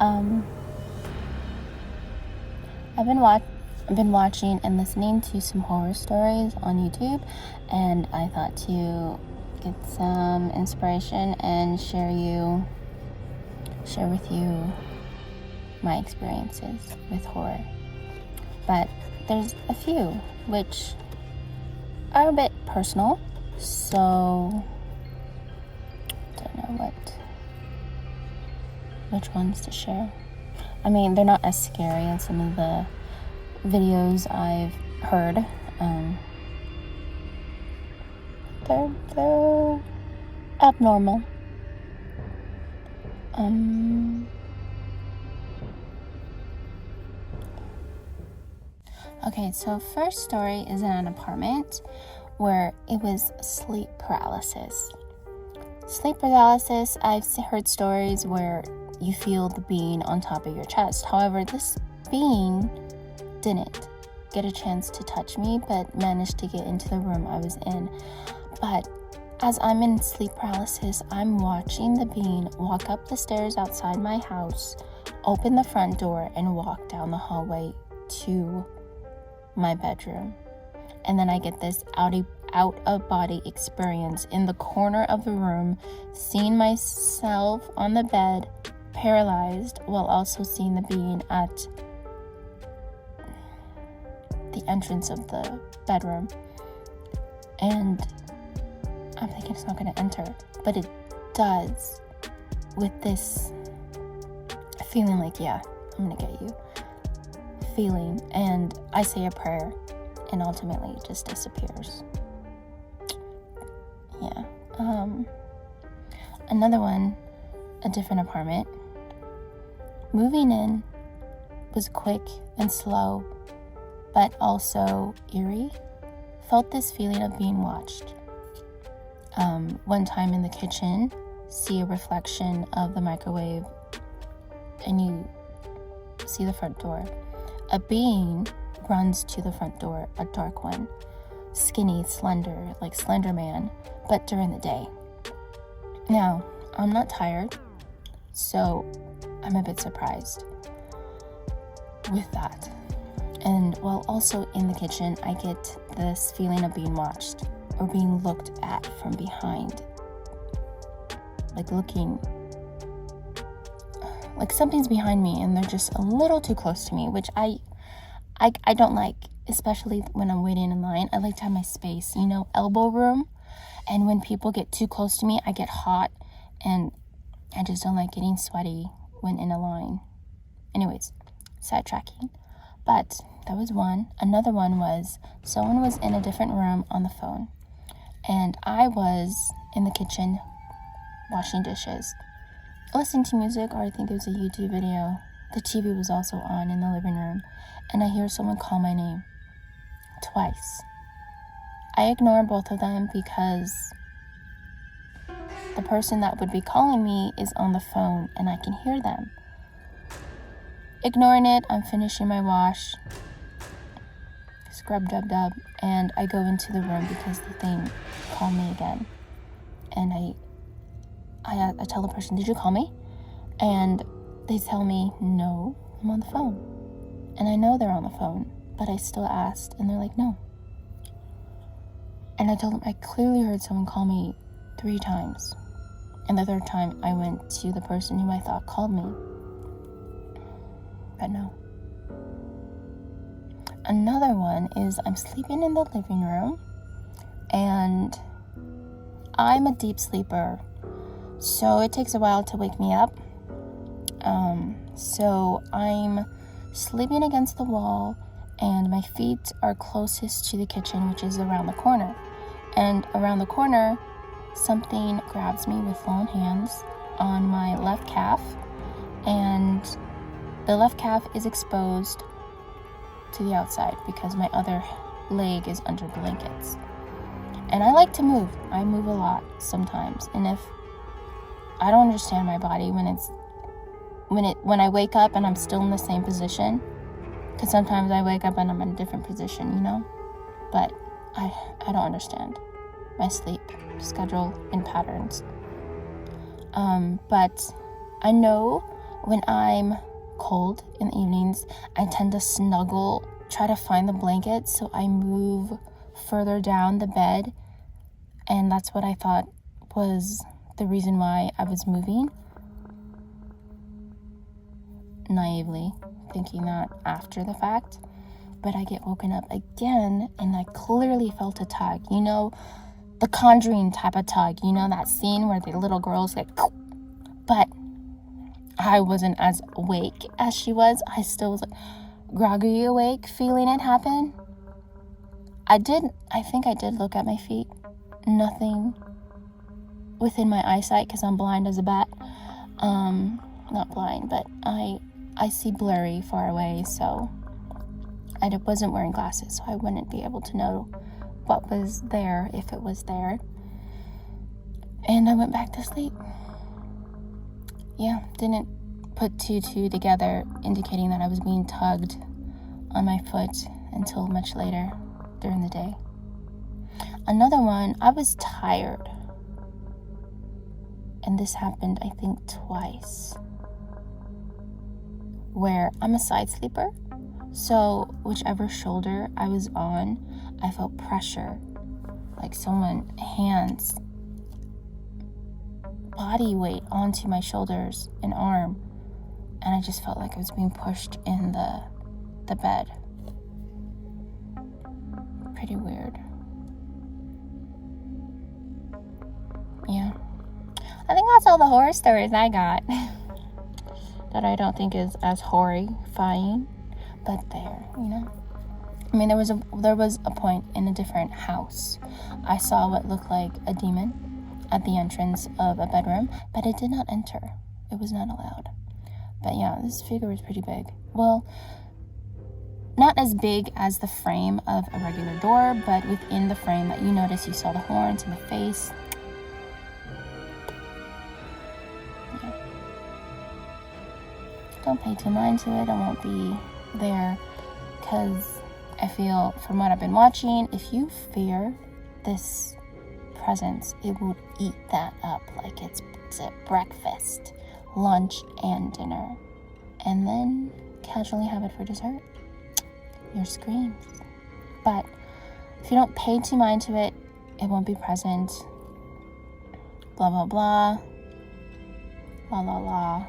Um, I've been watching and listening to some horror stories on YouTube, and I thought to get some inspiration and share with you my experiences with horror. But there's a few which are a bit personal, so don't know which ones to share. I mean, they're not as scary as some of the videos I've heard. They're abnormal. Okay, so first story is in an apartment where it was sleep paralysis. Sleep paralysis, I've heard stories where you feel the being on top of your chest. However, this being didn't get a chance to touch me, but managed to get into the room I was in. But as I'm in sleep paralysis, I'm watching the being walk up the stairs outside my house, open the front door, and walk down the hallway to my bedroom. And then I get this out-of-body experience in the corner of the room, seeing myself on the bed, paralyzed, while also seeing the being at the entrance of the bedroom. And I'm thinking it's not going to enter, but it does, with this feeling like, yeah, I'm going to get you feeling. And I say a prayer, and ultimately it just disappears. Yeah. Another one, a different apartment. Moving in was quick and slow, but also eerie. Felt this feeling of being watched. One time in the kitchen, see a reflection of the microwave, and you see the front door. A being runs to the front door, a dark one, skinny, slender, like Slender Man, but during the day. Now, I'm not tired, so I'm a bit surprised with that. And while also in the kitchen, I get this feeling of being watched or being looked at from behind. Like looking, like something's behind me and they're just a little too close to me, which I don't like, especially when I'm waiting in line. I like to have my space, elbow room. And when people get too close to me, I get hot, and I just don't like getting sweaty when in a line. Anyways, sidetracking. But that was one. Another one was someone was in a different room on the phone, and I was in the kitchen washing dishes, listening to music, or I think it was a YouTube video. The TV was also on in the living room, and I hear someone call my name twice. I ignore both of them because the person that would be calling me is on the phone and I can hear them. Ignoring it, I'm finishing my wash, scrub dub, and I go into the room because the thing called me again. And I tell the person, "Did you call me?" And they tell me, "No, I'm on the phone." And I know they're on the phone, but I still asked, and they're like, "No." And I told them I clearly heard someone call me 3 times. And the third time I went to the person who I thought called me. But no. Another one is I'm sleeping in the living room, and I'm a deep sleeper, so it takes a while to wake me up. So I'm sleeping against the wall, and my feet are closest to the kitchen, which is around the corner. And around the corner, something grabs me with long hands on my left calf, and the left calf is exposed to the outside because my other leg is under blankets. And I like to move. I move a lot sometimes. And if I don't understand my body when I wake up and I'm still in the same position, because sometimes I wake up and I'm in a different position, but I don't understand my sleep schedule and patterns. But I know when I'm cold in the evenings, I tend to snuggle, try to find the blanket, so I move further down the bed, and that's what I thought was the reason why I was moving. Naively thinking that after the fact, but I get woken up again, and I clearly felt a tug. You know, the Conjuring type of tug. You know that scene where the little girl's like, but I wasn't as awake as she was. I still was like groggy awake, feeling it happen. I think I did look at my feet. Nothing within my eyesight, because I'm blind as a bat. Not blind, but I see blurry far away, so I wasn't wearing glasses, so I wouldn't be able to know what was there, if it was there. And I went back to sleep. Yeah, didn't put two together, indicating that I was being tugged on my foot until much later during the day. Another one, I was tired. And this happened, I think, twice. Where I'm a side sleeper, so whichever shoulder I was on, I felt pressure, like someone hands body weight onto my shoulders and arm, and I just felt like I was being pushed in the bed. Pretty weird. Yeah, I think that's all the horror stories I got. That I don't think is as horrifying, but there, you know. I mean, there was a point in a different house. I saw what looked like a demon at the entrance of a bedroom, but it did not enter. It was not allowed. But yeah, this figure was pretty big. Well, not as big as the frame of a regular door, but within the frame that you notice, you saw the horns and the face. Don't pay too mind to it. I won't be there, because I feel, from what I've been watching, if you fear this presence, it will eat that up like it's breakfast, lunch, and dinner, and then casually have it for dessert. Your screams. But if you don't pay too mind to it, it won't be present. Blah blah blah. La la la.